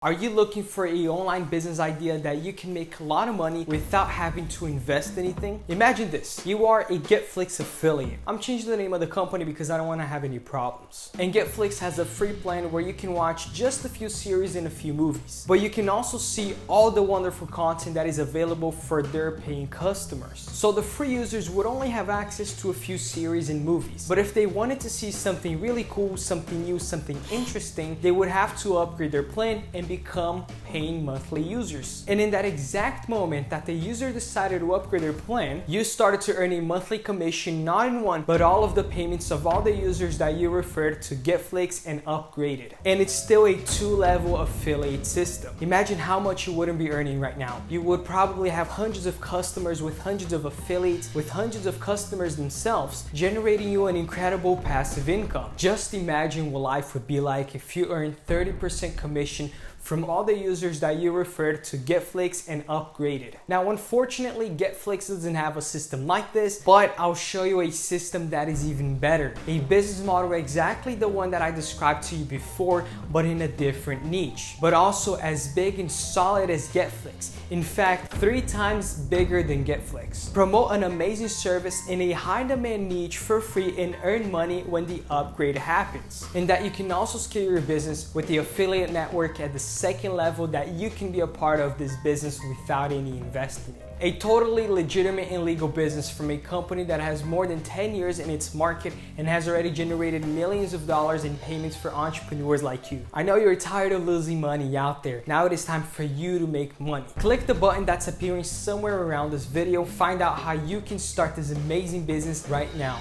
Are you looking for an online business idea that you can make a lot of money without having to invest anything? Imagine this, you are a Getflix affiliate. I'm changing the name of the company because I don't want to have any problems. And Getflix has a free plan where you can watch just a few series and a few movies. But you can also see all the wonderful content that is available for their paying customers. So the free users would only have access to a few series and movies. But if they wanted to see something really cool, something new, something interesting, they would have to upgrade their plan and become paying monthly users. And in that exact moment that the user decided to upgrade their plan, you started to earn a monthly commission, not in one, but all of the payments of all the users that you referred to Getflix and upgraded. And it's still a two-level affiliate system. Imagine how much you wouldn't be earning right now. You would probably have hundreds of customers with hundreds of affiliates, with hundreds of customers themselves, generating you an incredible passive income. Just imagine what life would be like if you earned 30% commission from all the users that you referred to Getflix and upgraded. Now, unfortunately, Getflix doesn't have a system like this, but I'll show you a system that is even better. A business model exactly the one that I described to you before, but in a different niche, but also as big and solid as Getflix. In fact, 3 times bigger than Getflix. Promote an amazing service in a high demand niche for free and earn money when the upgrade happens. And that you can also scale your business with the affiliate network at the second level, that you can be a part of this business without any investment. A totally legitimate and legal business from a company that has more than 10 years in its market and has already generated millions of dollars in payments for entrepreneurs like you. I know you're tired of losing money out there. Now it is time for you to make money. Click the button that's appearing somewhere around this video. Find out how you can start this amazing business right now.